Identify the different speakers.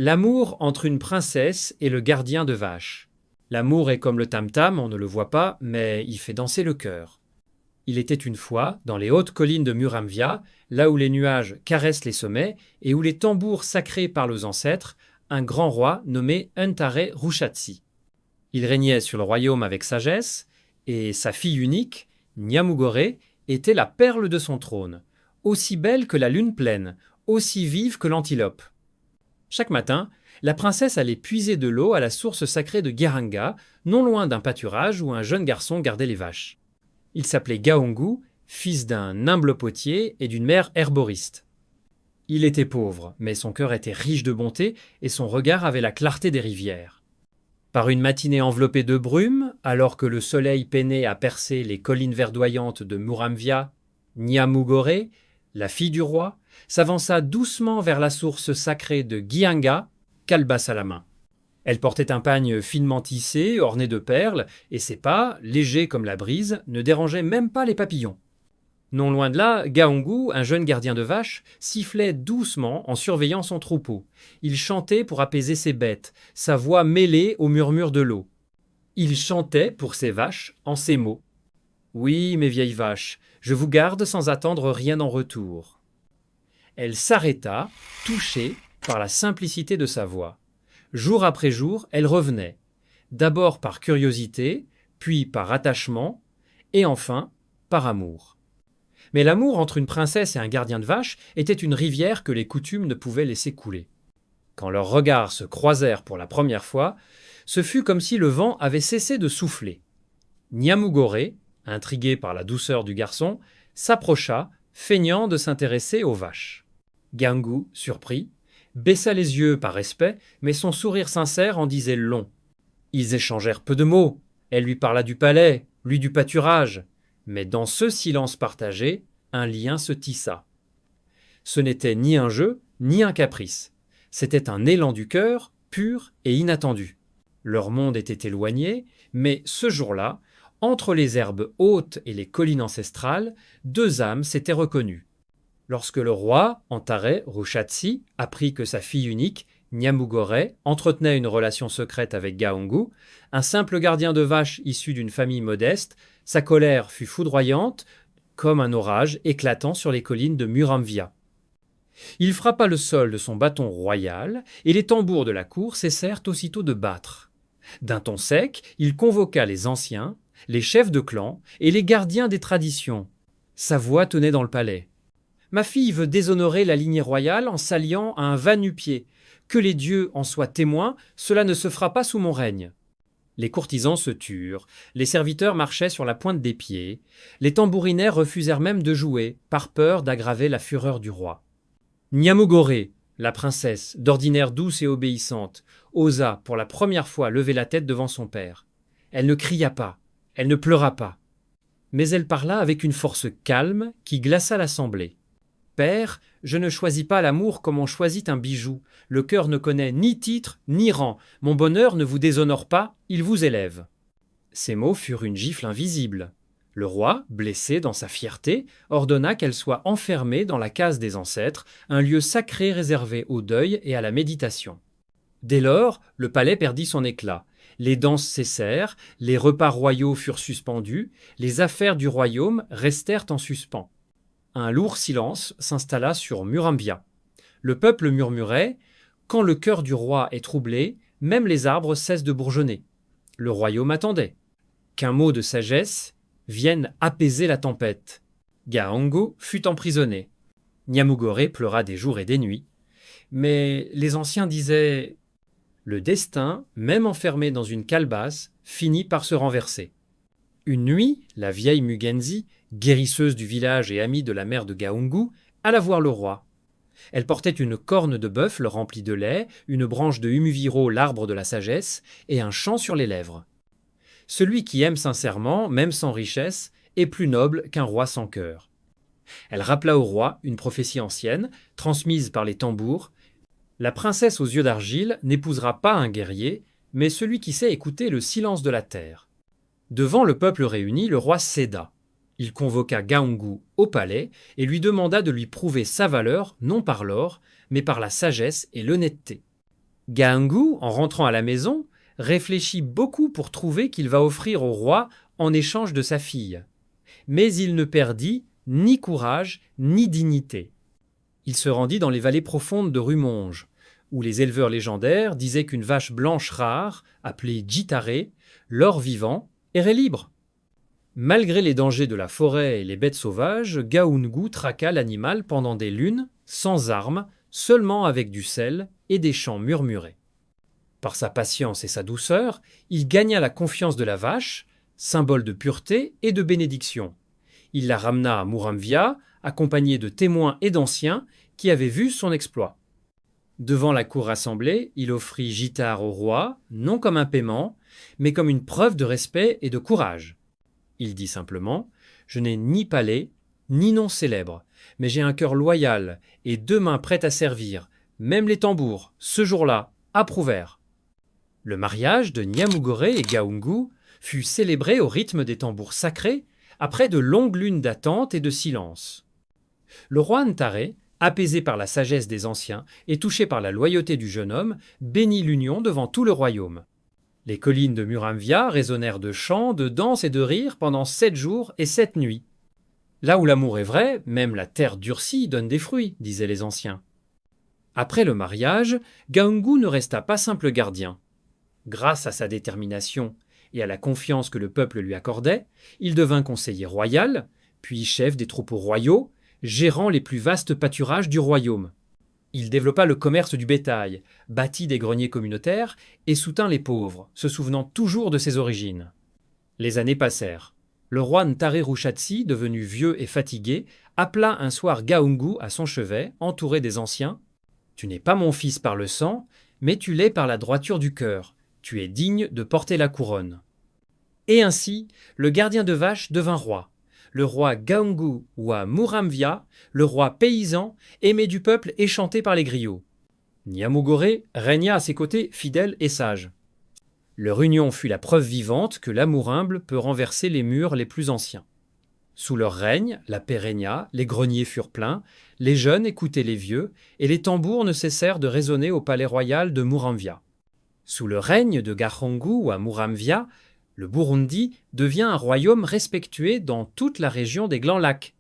Speaker 1: L'amour entre une princesse et le gardien de vaches. L'amour est comme le tam-tam, on ne le voit pas, mais il fait danser le cœur. Il était une fois, dans les hautes collines de Muramvia, là où les nuages caressent les sommets et où les tambours sacrés parlent aux ancêtres, un grand roi nommé Untare Rushatsi. Il régnait sur le royaume avec sagesse, et sa fille unique, Nyamugore, était la perle de son trône, aussi belle que la lune pleine, aussi vive que l'antilope. Chaque matin, la princesse allait puiser de l'eau à la source sacrée de Geranga, non loin d'un pâturage où un jeune garçon gardait les vaches. Il s'appelait Gaongu, fils d'un humble potier et d'une mère herboriste. Il était pauvre, mais son cœur était riche de bonté et son regard avait la clarté des rivières. Par une matinée enveloppée de brume, alors que le soleil peinait à percer les collines verdoyantes de Muramvia, Nyamugore, la fille du roi, s'avança doucement vers la source sacrée de Gyanga, calebasse à la main. Elle portait un pagne finement tissé, orné de perles, et ses pas, légers comme la brise, ne dérangeaient même pas les papillons. Non loin de là, Gaongu, un jeune gardien de vaches, sifflait doucement en surveillant son troupeau. Il chantait pour apaiser ses bêtes, sa voix mêlée au murmure de l'eau. Il chantait pour ses vaches en ces mots. « Oui, mes vieilles vaches, je vous garde sans attendre rien en retour. » Elle s'arrêta, touchée par la simplicité de sa voix. Jour après jour, elle revenait, d'abord par curiosité, puis par attachement, et enfin par amour. Mais l'amour entre une princesse et un gardien de vaches était une rivière que les coutumes ne pouvaient laisser couler. Quand leurs regards se croisèrent pour la première fois, ce fut comme si le vent avait cessé de souffler. Nyamugore, intrigué par la douceur du garçon, s'approcha, feignant de s'intéresser aux vaches. Gaongu, surpris, baissa les yeux par respect, mais son sourire sincère en disait long. Ils échangèrent peu de mots. Elle lui parla du palais, lui du pâturage. Mais dans ce silence partagé, un lien se tissa. Ce n'était ni un jeu, ni un caprice. C'était un élan du cœur, pur et inattendu. Leur monde était éloigné, mais ce jour-là, entre les herbes hautes et les collines ancestrales, deux âmes s'étaient reconnues. Lorsque le roi, Antare Rushatsi, apprit que sa fille unique, Nyamugore, entretenait une relation secrète avec Gaongu, un simple gardien de vaches issu d'une famille modeste, sa colère fut foudroyante, comme un orage éclatant sur les collines de Muramvia. Il frappa le sol de son bâton royal, et les tambours de la cour cessèrent aussitôt de battre. D'un ton sec, il convoqua les anciens, les chefs de clan et les gardiens des traditions. Sa voix tenait dans le palais. « Ma fille veut déshonorer la lignée royale en s'alliant à un va nu-pieds. Que les dieux en soient témoins, cela ne se fera pas sous mon règne. » Les courtisans se turent, les serviteurs marchaient sur la pointe des pieds, les tambourinaires refusèrent même de jouer, par peur d'aggraver la fureur du roi. Nyamugore, la princesse, d'ordinaire douce et obéissante, osa pour la première fois lever la tête devant son père. Elle ne cria pas, elle ne pleura pas. Mais elle parla avec une force calme qui glaça l'assemblée. « Père, je ne choisis pas l'amour comme on choisit un bijou. Le cœur ne connaît ni titre, ni rang. Mon bonheur ne vous déshonore pas, il vous élève. » Ces mots furent une gifle invisible. Le roi, blessé dans sa fierté, ordonna qu'elle soit enfermée dans la case des ancêtres, un lieu sacré réservé au deuil et à la méditation. Dès lors, le palais perdit son éclat. Les danses cessèrent, les repas royaux furent suspendus, les affaires du royaume restèrent en suspens. Un lourd silence s'installa sur Muramvia. Le peuple murmurait « Quand le cœur du roi est troublé, même les arbres cessent de bourgeonner. » Le royaume attendait qu'un mot de sagesse vienne apaiser la tempête. Gaongu fut emprisonné. Nyamugore pleura des jours et des nuits. Mais les anciens disaient « Le destin, même enfermé dans une calebasse, finit par se renverser. » Une nuit, la vieille Mugenzi, guérisseuse du village et amie de la mère de Gaongu, alla voir le roi. Elle portait une corne de bœuf remplie de lait, une branche de Humuviro, l'arbre de la sagesse, et un chant sur les lèvres. Celui qui aime sincèrement, même sans richesse, est plus noble qu'un roi sans cœur. Elle rappela au roi une prophétie ancienne, transmise par les tambours. La princesse aux yeux d'argile n'épousera pas un guerrier, mais celui qui sait écouter le silence de la terre. Devant le peuple réuni, le roi céda. Il convoqua Gaongu au palais et lui demanda de lui prouver sa valeur non par l'or, mais par la sagesse et l'honnêteté. Gaungu, en rentrant à la maison, réfléchit beaucoup pour trouver qu'il va offrir au roi en échange de sa fille. Mais il ne perdit ni courage ni dignité. Il se rendit dans les vallées profondes de Rumonge, où les éleveurs légendaires disaient qu'une vache blanche rare, appelée Djitare, l'or vivant, errait libre. Malgré les dangers de la forêt et les bêtes sauvages, Gaungu traqua l'animal pendant des lunes, sans armes, seulement avec du sel et des chants murmurés. Par sa patience et sa douceur, il gagna la confiance de la vache, symbole de pureté et de bénédiction. Il la ramena à Muramvya, accompagné de témoins et d'anciens qui avaient vu son exploit. Devant la cour rassemblée, il offrit Jitare au roi, non comme un paiement, mais comme une preuve de respect et de courage. Il dit simplement « Je n'ai ni palais, ni nom célèbre, mais j'ai un cœur loyal et 2 mains prêtes à servir. Même les tambours, ce jour-là, approuvèrent. » Le mariage de Nyamugore et Gaungu fut célébré au rythme des tambours sacrés après de longues lunes d'attente et de silence. Le roi Ntare, apaisé par la sagesse des anciens et touché par la loyauté du jeune homme, bénit l'union devant tout le royaume. Les collines de Muramvya résonnèrent de chants, de danses et de rires pendant 7 jours et 7 nuits. Là où l'amour est vrai, même la terre durcie donne des fruits, disaient les anciens. Après le mariage, Gaungu ne resta pas simple gardien. Grâce à sa détermination et à la confiance que le peuple lui accordait, il devint conseiller royal, puis chef des troupeaux royaux, gérant les plus vastes pâturages du royaume. Il développa le commerce du bétail, bâtit des greniers communautaires et soutint les pauvres, se souvenant toujours de ses origines. Les années passèrent. Le roi Ntare Rushatsi, devenu vieux et fatigué, appela un soir Gaungu à son chevet, entouré des anciens. « Tu n'es pas mon fils par le sang, mais tu l'es par la droiture du cœur. Tu es digne de porter la couronne. » Et ainsi, le gardien de vaches devint roi. Le roi Gaungu wa Muramvya, le roi paysan, aimé du peuple et chanté par les griots. Nyamugore régna à ses côtés fidèle et sage. Leur union fut la preuve vivante que l'amour humble peut renverser les murs les plus anciens. Sous leur règne, la paix régna, les greniers furent pleins, les jeunes écoutaient les vieux, et les tambours ne cessèrent de résonner au palais royal de Muramvya. Sous le règne de Gahongu wa Muramvya, le Burundi devient un royaume respectué dans toute la région des Grands Lacs.